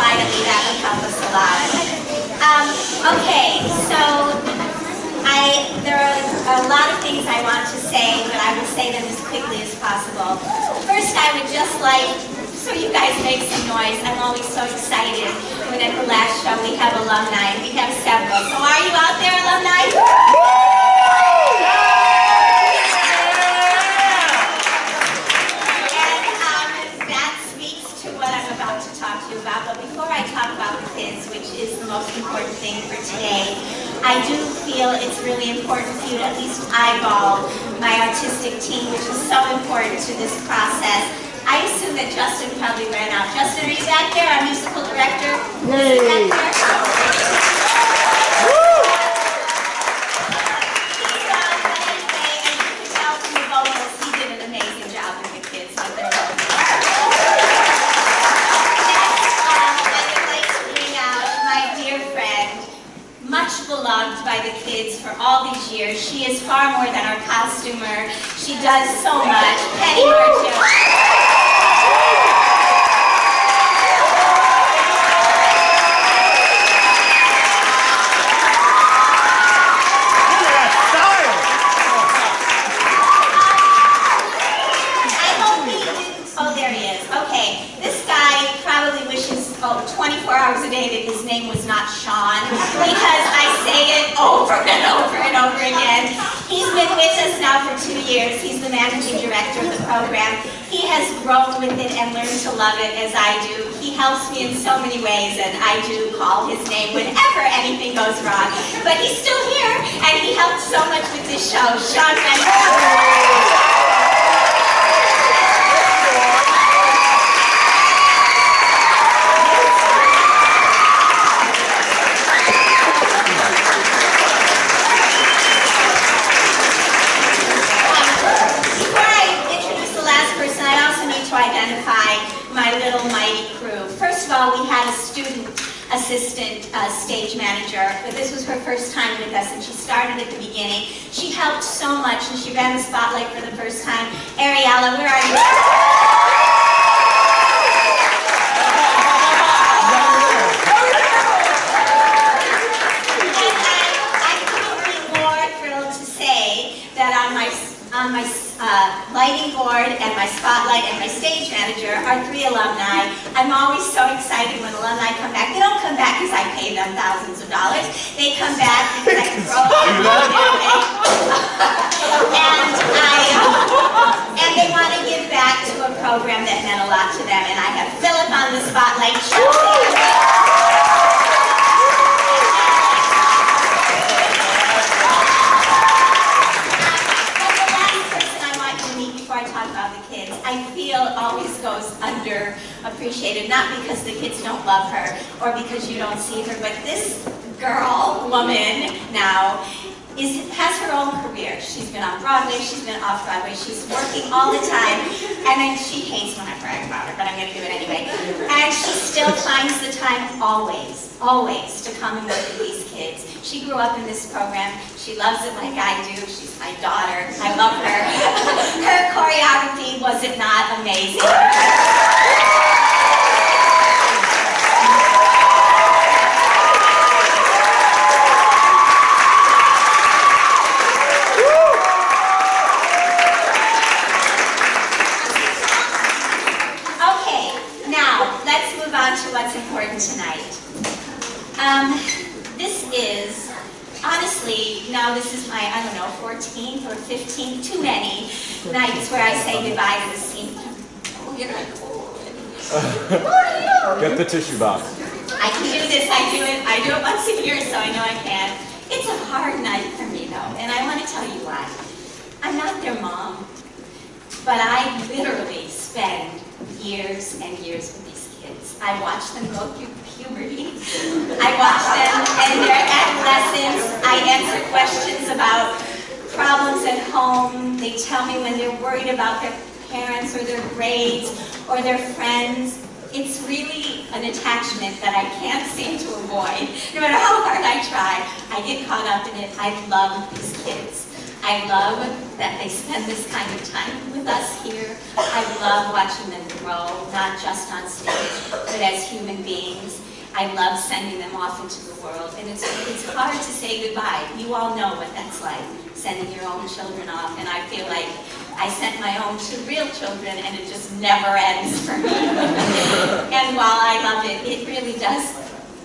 quietly, that would help us a lot. Okay, so there are a lot of things I want to say, but I will say them as quickly as possible. First, I would just like, so you guys make some noise. I'm always so excited when at the last show we have alumni. We have several. So are you out there, alumni? And that speaks to what I'm about to talk to you about. But before I talk about the kids, which is the most important thing for today, I do feel it's really important for you to at least eyeball my artistic team, which is so important to this process. I assume that Justin probably ran out. Justin, are you back there? Our musical director? Yay! Back there? Beloved by the kids for all these years. She is far more than our costumer. She does so much. Penny Marjorie. There he is. Okay, this guy probably wishes 24 hours a day that his name was not Sean, because I say it over and over and over again. He's been with us now for 2 years. He's the managing director of the program. He has grown with it and learned to love it as I do. He helps me in so many ways, and I do call his name whenever anything goes wrong. But he's still here, and he helped so much with this show. Sean, my little mighty crew. First of all, we had a student assistant stage manager, but this was her first time with us, and she started at the beginning. She helped so much, and she ran the spotlight for the first time. Ariella, where are you? And I couldn't be more thrilled to say that on my lighting board and my spotlight and my stage manager are 3 alumni. I'm always so excited when alumni come back. They don't come back because I pay them thousands of dollars. They come back because I can throw them and they want to give back to a program that meant a lot to them. And I have Philip on the spotlight. I feel always goes underappreciated, not because the kids don't love her or because you don't see her, but this woman now, has her own career. She's been on Broadway, she's been off Broadway, she's working all the time, and then she hates when I brag about her, but I'm going to do it anyway. And she still finds the time always to come and work with these kids. She grew up in this program. She loves it like I do. She's my daughter. I love her. Her choreography, was it not amazing? What's important tonight. This is, honestly, now this is my, I don't know, 14th or 15th, too many nights where I say goodbye to this scene. Oh, you're like, oh. Get the tissue box. I can do this, I do it once a year, so I know I can. It's a hard night for me, though, and I want to tell you why. I'm not their mom, but I literally spend years and years with these kids. I watch them go through puberty. I watch them and their adolescence. I answer questions about problems at home. They tell me when they're worried about their parents or their grades or their friends. It's really an attachment that I can't seem to avoid. No matter how hard I try, I get caught up in it. I love these kids. I love that they spend this kind of time with us here. I love watching them grow, not just on stage, but as human beings. I love sending them off into the world, and it's hard to say goodbye. You all know what that's like, sending your own children off, and I feel like I sent my own to real children, and it just never ends for me. And while I love it, it really does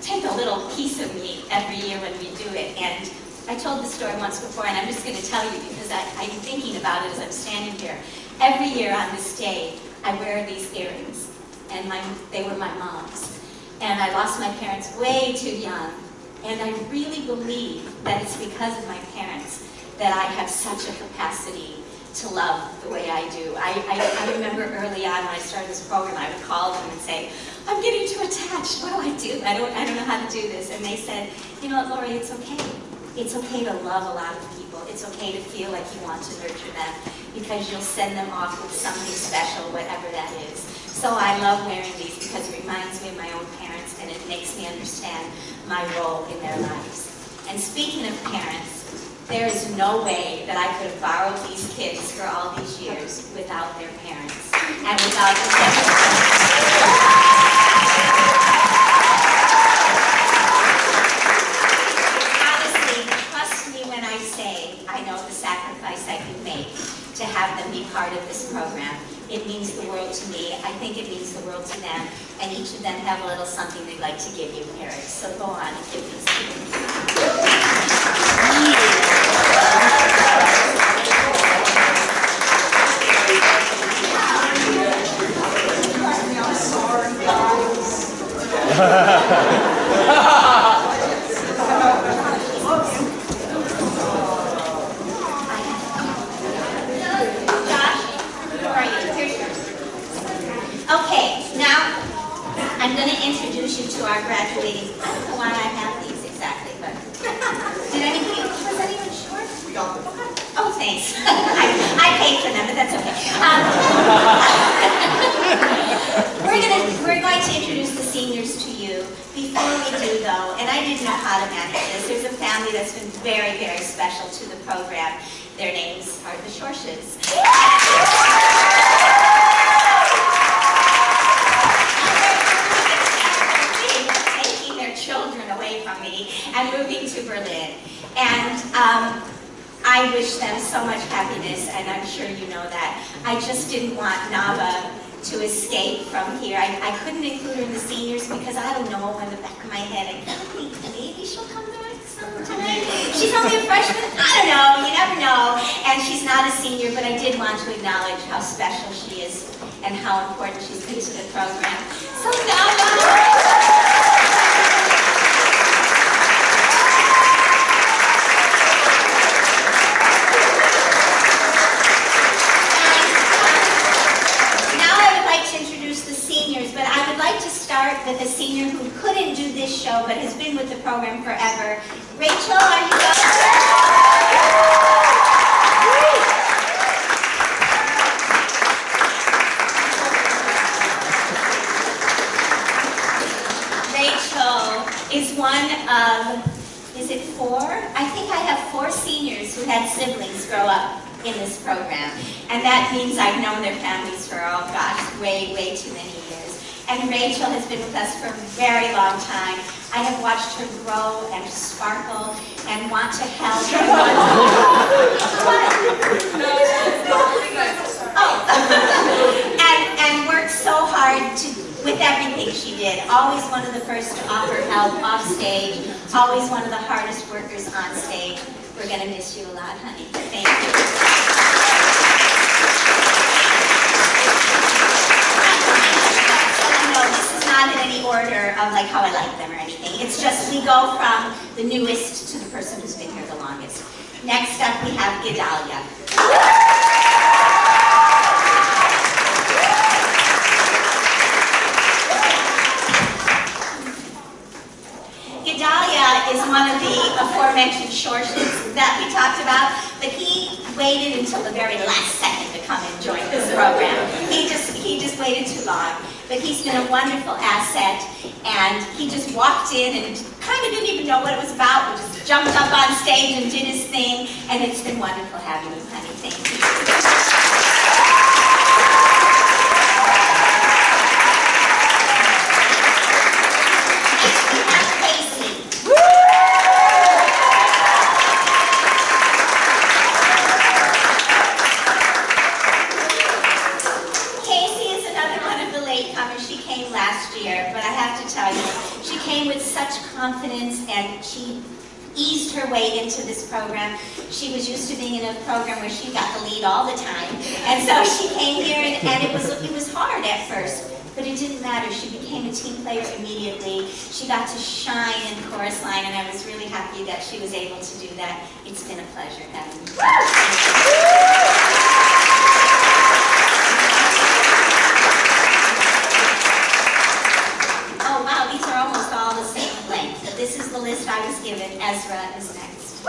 take a little piece of me every year when we do it. And I told the story once before, and I'm just going to tell you because I'm thinking about it as I'm standing here. Every year on this day, I wear these earrings, and they were my mom's. And I lost my parents way too young. And I really believe that it's because of my parents that I have such a capacity to love the way I do. I remember early on when I started this program, I would call them and say, I'm getting too attached, what do? I don't know how to do this. And they said, you know what, Lori, it's okay. It's okay to love a lot of people. It's okay to feel like you want to nurture them because you'll send them off with something special, whatever that is. So I love wearing these because it reminds me of my own parents and it makes me understand my role in their lives. And speaking of parents, there is no way that I could have borrowed these kids for all these years without their parents and without the Honestly, trust me when I say I know the sacrifice I can make to have them be part of this program. It means the world to me. I think it means the world to them. And each of them have a little something they'd like to give you, Eric. So go on and give these to them. Okay, now I'm going to introduce you to our graduating. I don't know why I have these exactly, but was anyone short? We got them. Oh, thanks. I paid for them, but that's okay. We're going to introduce the seniors to you. Before we do, though, and I didn't know how to manage this, there's a family that's been very, very special to the program. Their names are the Shorshes. Children away from me and moving to Berlin. And I wish them so much happiness, and I'm sure you know that. I just didn't want Nava to escape from here. I couldn't include her in the seniors because I don't know in the back of my head. I kind of think maybe she'll come to it sometime. She's only a freshman. I don't know. You never know. And she's not a senior, but I did want to acknowledge how special she is and how important she's been to the program. So Nava. With a senior who couldn't do this show but has been with the program forever. Rachel, are you up? Rachel is one of, is it 4? I think I have 4 seniors who had siblings grow up in this program. And that means I've known their families for, oh gosh, way, way too many years. And Rachel has been with us for a very long time. I have watched her grow and sparkle and want to help. and work so hard with everything she did. Always one of the first to offer help off stage. Always one of the hardest workers on stage. We're going to miss you a lot, honey. Thank you. Not in any order of like how I like them or anything. It's just we go from the newest to the person who's been here the longest. Next up we have Gedalia. Gedalia is one of the aforementioned Shorshes that we talked about, but he waited until the very last second to come and join this program. He just waited too long. But he's been a wonderful asset, And he just walked in and kind of didn't even know what it was about, but just jumped up on stage and did his thing. And it's been wonderful having you, honey. Thank you. Next we have Casey. Casey is another one of the latecomers. She came last year, but I have to tell you, she came with such confidence and she eased her way into this program. She was used to being in a program where she got the lead all the time. And so she came here and it was hard at first, but it didn't matter. She became a team player immediately. She got to shine in chorus line and I was really happy that she was able to do that. It's been a pleasure having you. This is the list I was given. Ezra is next.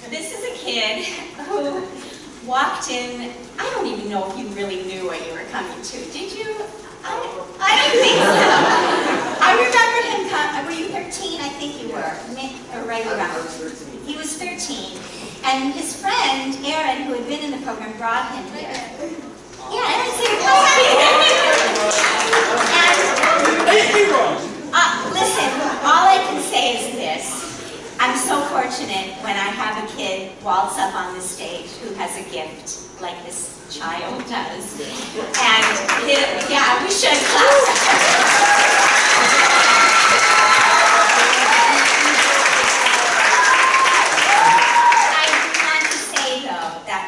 This is a kid who walked in. I don't even know if you really knew what you were coming to. Did you? I don't think so. I remember him come. Were you 13? I think you were. Or right around. He was 13. And his friend, Aaron, who had been in the program, brought him here. Yeah, Aaron said, listen, all I can say is this. I'm so fortunate when I have a kid waltz up on the stage who has a gift like this child does. And yeah, we should clap.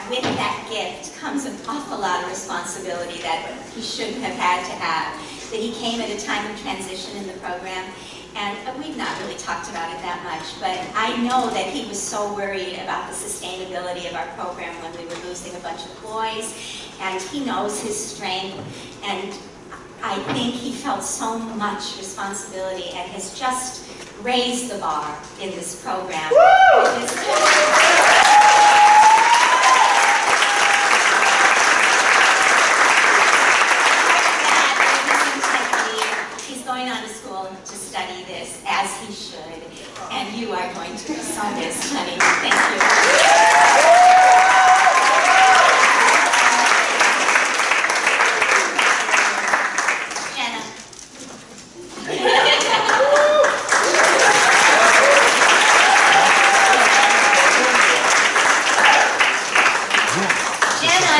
With that gift comes an awful lot of responsibility that he shouldn't have had to have. That he came at a time of transition in the program, and we've not really talked about it that much, but I know that he was so worried about the sustainability of our program when we were losing a bunch of boys, and he knows his strength, and I think he felt so much responsibility and has just raised the bar in this program. As he should, and you are going to be so missed, honey. Thank you. Jenna.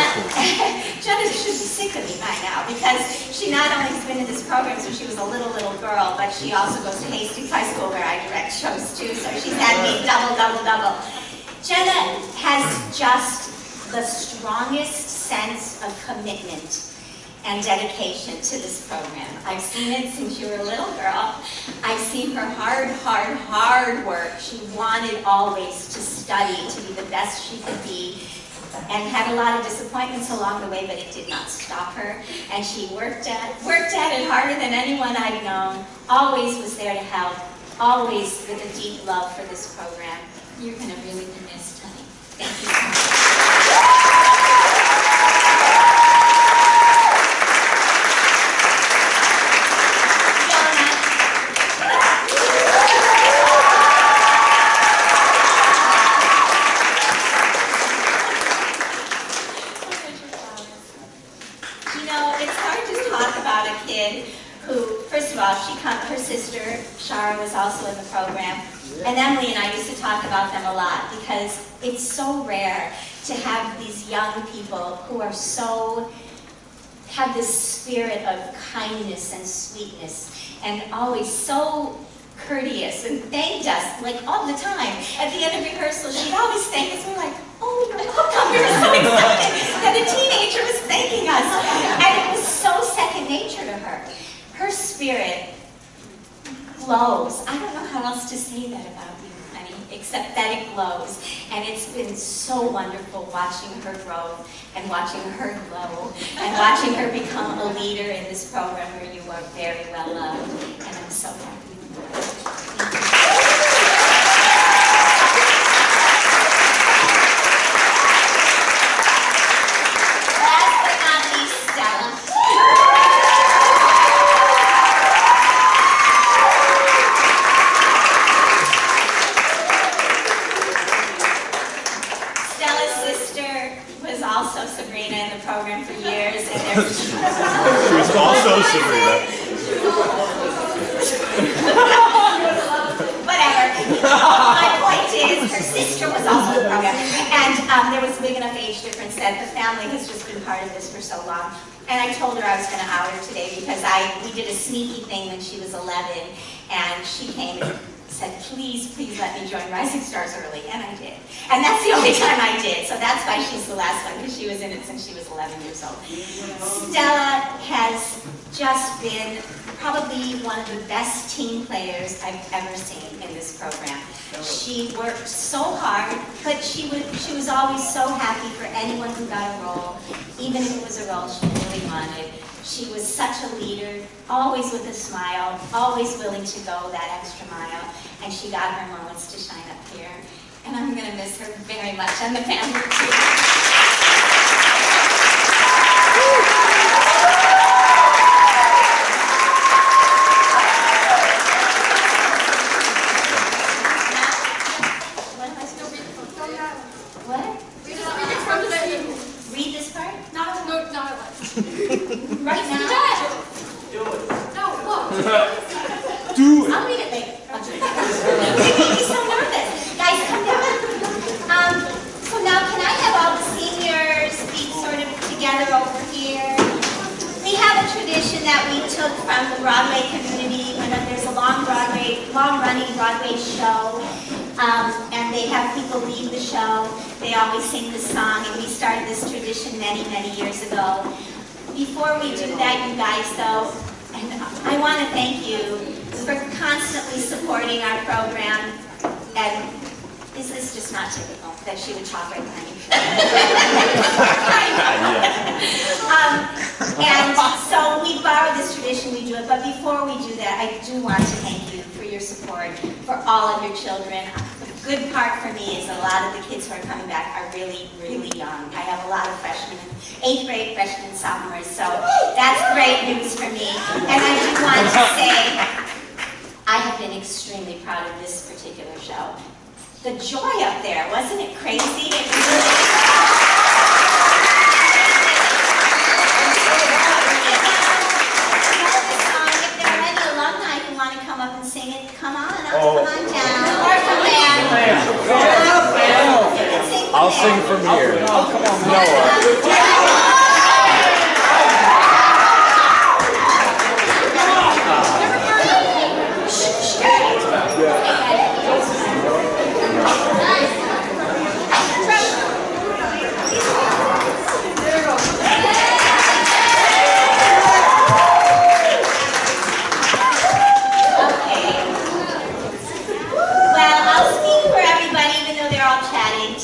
Jenna should be sick of me by now because she not only has been in this program since she was a little girl, but she also goes to Hastings High School where I direct shows too, so she's had me double. Jenna has just the strongest sense of commitment and dedication to this program. I've seen it since you were a little girl. I've seen her hard work. She wanted always to study, to be the best she could be, and had a lot of disappointments along the way, but it did not stop her. And she worked at it harder than anyone I've known, always was there to help, always with a deep love for this program. You're going to really be missed, honey. Thank you so much. Her sister, Shara, was also in the program, and Emily and I used to talk about them a lot because it's so rare to have these young people who are have this spirit of kindness and sweetness, and always so courteous, and thanked us, like, all the time. At the end of rehearsal, she'd always thank us. We're like, oh, you're welcome. We were so excited that a teenager was thanking us. And it was so second nature to her. Her spirit glows. I don't know how else to say that about you, honey, except that it glows. And it's been so wonderful watching her grow and watching her glow and watching her become a leader in this program where you are very well loved. And I'm so happy. Thank you. program for years. And there's She was also Sabrina. Whatever. My point is, her sister was also in the program. And there was a big enough age difference that the family has just been part of this for so long. And I told her I was going to out her today because we did a sneaky thing when she was 11. And she came and said, please, please let me join Rising Stars early. And I did. And that's the only time I did. So that's why she's the last one, because she was in it since she was 11 years old. Stella has just been probably one of the best team players I've ever seen in this program. She worked so hard, but she was always so happy for anyone who got a role, even if it was a role she really wanted. She was such a leader, always with a smile, always willing to go that extra mile, and she got her moments to shine up here. And I'm going to miss her very much, and the family too. Read this part? Not Right now? Do it. No, look. Do it. I'll read it later. You make me so nervous. Guys, come down. So now can I have all the seniors be sort of together over here? We have a tradition that we took from the Broadway community. When there's a long-running Broadway show, and they have people leave the show, they always sing the song, and we started this tradition many, many years ago. Before we do that, you guys, though, and I want to thank you for constantly supporting our program. And is this just not typical that she would talk right behind me? And so we borrow this tradition, we do it. But before we do that, I do want to thank you for your support for all of your children. The good part for me is a lot of the kids who are coming back are really, really young. I have a lot of freshmen, 8th grade freshmen and sophomores, so that's great news for me. And I do want to say, I have been extremely proud of this particular show. The joy up there, wasn't it crazy? It If there are any alumni who want to come up and sing it, come on up, come on down. Or from there. I'll sing from here. Oh, come on, Noah.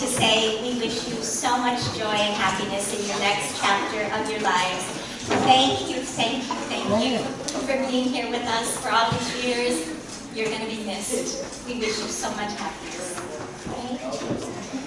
to say we wish you so much joy and happiness in your next chapter of your lives. Thank you, thank you, thank you for being here with us for all these years. You're going to be missed. We wish you so much happiness. Okay?